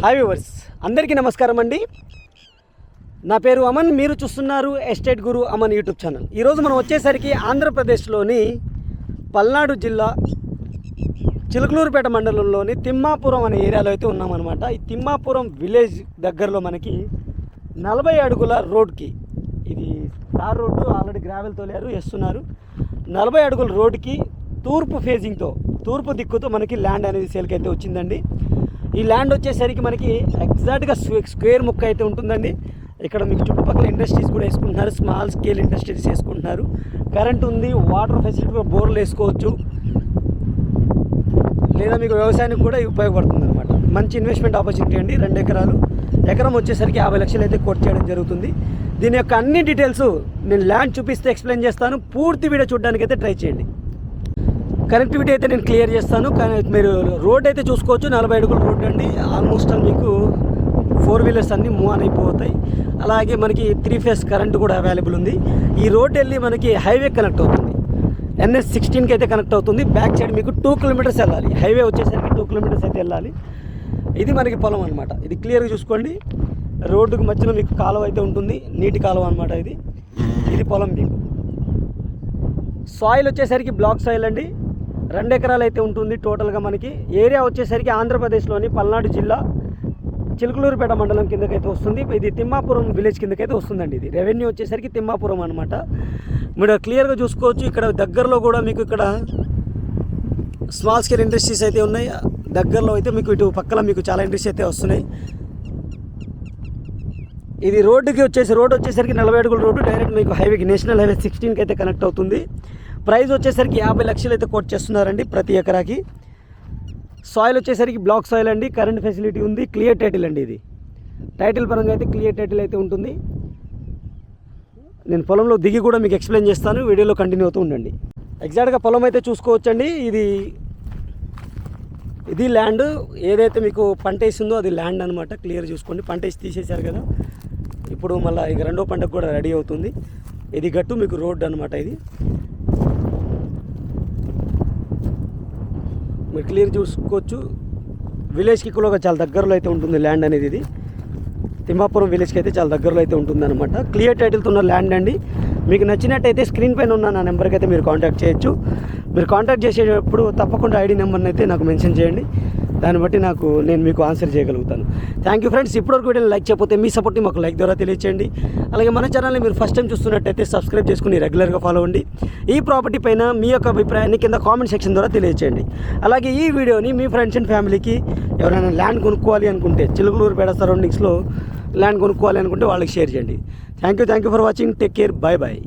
Hi viewers, అందరికీ నమస్కారం అండి. నా పేరు అమన్. మీరు చూస్తున్నారు ఎస్టేట్ గురు అమన్ యూట్యూబ్ ఛానల్. ఈరోజు మనం వచ్చేసరికి ఆంధ్రప్రదేశ్లోని పల్నాడు జిల్లా చిలుకలూరుపేట మండలంలోని తిమ్మాపురం అనే ఏరియాలో అయితే ఉన్నామన్నమాట. ఈ తిమ్మాపురం విలేజ్ దగ్గరలో మనకి 40 అడుగుల రోడ్కి, ఇది తార్ రోడ్డు, ఆల్రెడీ గ్రావెల్ తోలారు, వేస్తున్నారు. 40 అడుగుల రోడ్డుకి తూర్పు దిక్కుతో మనకి ల్యాండ్ అనేది సేల్కి అయితే వచ్చిందండి. ఈ ల్యాండ్ వచ్చేసరికి మనకి ఎగ్జాక్ట్గా స్క్వేర్ ముక్క అయితే ఉంటుందండి. ఇక్కడ మీకు చుట్టుపక్కల ఇండస్ట్రీస్ కూడా వేసుకుంటున్నారు, స్మాల్ స్కేల్ ఇండస్ట్రీస్ వేసుకుంటున్నారు. కరెంట్ ఉంది, వాటర్ ఫెసిలిటీ కూడా, బోర్లు వేసుకోవచ్చు, లేదా మీకు వ్యవసాయానికి కూడా ఉపయోగపడుతుంది అనమాట. మంచి ఇన్వెస్ట్మెంట్ ఆపర్చునిటీ అండి. 2 ఎకరాలు, ఎకరం వచ్చేసరికి 50 లక్షలు అయితే కోట్ చేయడం జరుగుతుంది. దీని యొక్క అన్ని డీటెయిల్స్ నేను ల్యాండ్ చూపిస్తే ఎక్స్ప్లెయిన్ చేస్తాను. పూర్తి వీడియో చూడడానికి అయితే ట్రై చేయండి. కనెక్టివిటీ అయితే నేను క్లియర్ చేస్తాను. కానీ మీరు రోడ్ అయితే చూసుకోవచ్చు, 40 అడుగుల రోడ్ అండి. ఆల్మోస్ట్ మీకు 4 వీలర్స్ అన్నీ మూవ్ ఆన్ అయిపోతాయి. అలాగే మనకి 3 ఫేస్ కరెంట్ కూడా అవైలబుల్ ఉంది. ఈ రోడ్ వెళ్ళి మనకి హైవే కనెక్ట్ అవుతుంది, NS16కి అయితే కనెక్ట్ అవుతుంది. బ్యాక్ సైడ్ మీకు 2 కిలోమీటర్స్ వెళ్ళాలి. హైవే వచ్చేసరికి 2 కిలోమీటర్స్ అయితే వెళ్ళాలి. ఇది మనకి పొలం అనమాట. ఇది క్లియర్గా చూసుకోండి. రోడ్డుకు మధ్యలో మీకు కాలువ అయితే ఉంటుంది, నీటి కాలువ అనమాట. ఇది పొలం. మీకు సాయిల్ వచ్చేసరికి బ్లాక్ సాయిల్ అండి. 2 ఎకరాలు అయితే ఉంటుంది టోటల్గా. మనకి ఏరియా వచ్చేసరికి ఆంధ్రప్రదేశ్లోని పల్నాడు జిల్లా చిలుకలూరుపేట మండలం కిందకైతే వస్తుంది. ఇది తిమ్మాపురం విలేజ్ కిందకైతే వస్తుందండి. ఇది రెవెన్యూ వచ్చేసరికి తిమ్మాపురం అనమాట. మీరు క్లియర్గా చూసుకోవచ్చు. ఇక్కడ దగ్గరలో కూడా మీకు ఇక్కడ స్మాల్ స్కేల్ ఇండస్ట్రీస్ అయితే ఉన్నాయి. దగ్గరలో అయితే మీకు ఇటు పక్కన మీకు చాలా ఇండస్ట్రీస్ అయితే వస్తున్నాయి. ఇది రోడ్ వచ్చేసరికి 40 అడుగుల రోడ్డు. డైరెక్ట్ మీకు హైవేకి, నేషనల్ హైవే 16కి అయితే కనెక్ట్ అవుతుంది. ప్రైస్ వచ్చేసరికి 50 లక్షలు అయితే కోట్ చేస్తున్నారండి ప్రతి ఎకరాకి. సాయిల్ వచ్చేసరికి బ్లాక్ సాయిల్ అండి. కరెంట్ ఫెసిలిటీ ఉంది. క్లియర్ టైటిల్ అండి. ఇది టైటిల్ పరంగా అయితే క్లియర్ టైటిల్ అయితే ఉంటుంది. నేను పొలంలో దిగి కూడా మీకు ఎక్స్ప్లెయిన్ చేస్తాను. వీడియోలో కంటిన్యూ అవుతూ ఉండండి. ఎగ్జాక్ట్గా పొలం అయితే చూసుకోవచ్చండి. ఇది ల్యాండ్ ఏదైతే మీకు పంట వేసిందో అది ల్యాండ్ అనమాట. క్లియర్ చూసుకోండి. పంట వేసి తీసేశారు కదా, ఇప్పుడు మళ్ళీ ఇక 2వ పంటకు కూడా రెడీ అవుతుంది. ఇది గట్టు మీకు రోడ్డు అనమాట. ఇది మీరు క్లియర్ చూసుకోవచ్చు. విలేజ్కి కూడా చాలా దగ్గరలో అయితే ఉంటుంది ల్యాండ్ అనేది. ఇది తిమ్మాపురం విలేజ్కి అయితే చాలా దగ్గరలో అయితే ఉంటుంది అనమాట. క్లియర్ టైటిల్తో ఉన్న ల్యాండ్ అండి. మీకు నచ్చినట్టయితే స్క్రీన్ పైన ఉన్న నా నెంబర్కి అయితే మీరు కాంటాక్ట్ చేయొచ్చు. మీరు కాంటాక్ట్ చేసేటప్పుడు తప్పకుండా ఐడి నెంబర్ని అయితే నాకు మెన్షన్ చేయండి. దాన్ని బట్టి నేను మీకు ఆన్సర్ చేయగలుగుతాను. Thank you friends. ఇప్పటివరకు వీడియోని లైక్ చేయకపోతే మీ సపోర్ట్ని మాకు లైక్ ద్వారా తెలియచేయండి. అలాగే మన ఛానల్ని మీరు ఫస్ట్ టైం చూస్తున్నట్టయితే సబ్స్క్రైబ్ చేసుకుని రెగ్యులర్గా ఫాలో అవ్వండి. ఈ ప్రాపర్టీ పైన మీ యొక్క అభిప్రాయాన్ని కింద కామెంట్ సెక్షన్ ద్వారా తెలియచేయండి. అలాగే ఈ వీడియోని మీ ఫ్రెండ్స్ అండ్ ఫ్యామిలీకి ఎవరైనా ల్యాండ్ కొనుక్కోవాలి అనుకుంటే, చిలుకలూరుపేట సరౌండింగ్స్లో ల్యాండ్ కొనుక్కోవాలి అనుకుంటే వాళ్ళకి షేర్ చేయండి. Thank you for watching. Take care. Bye.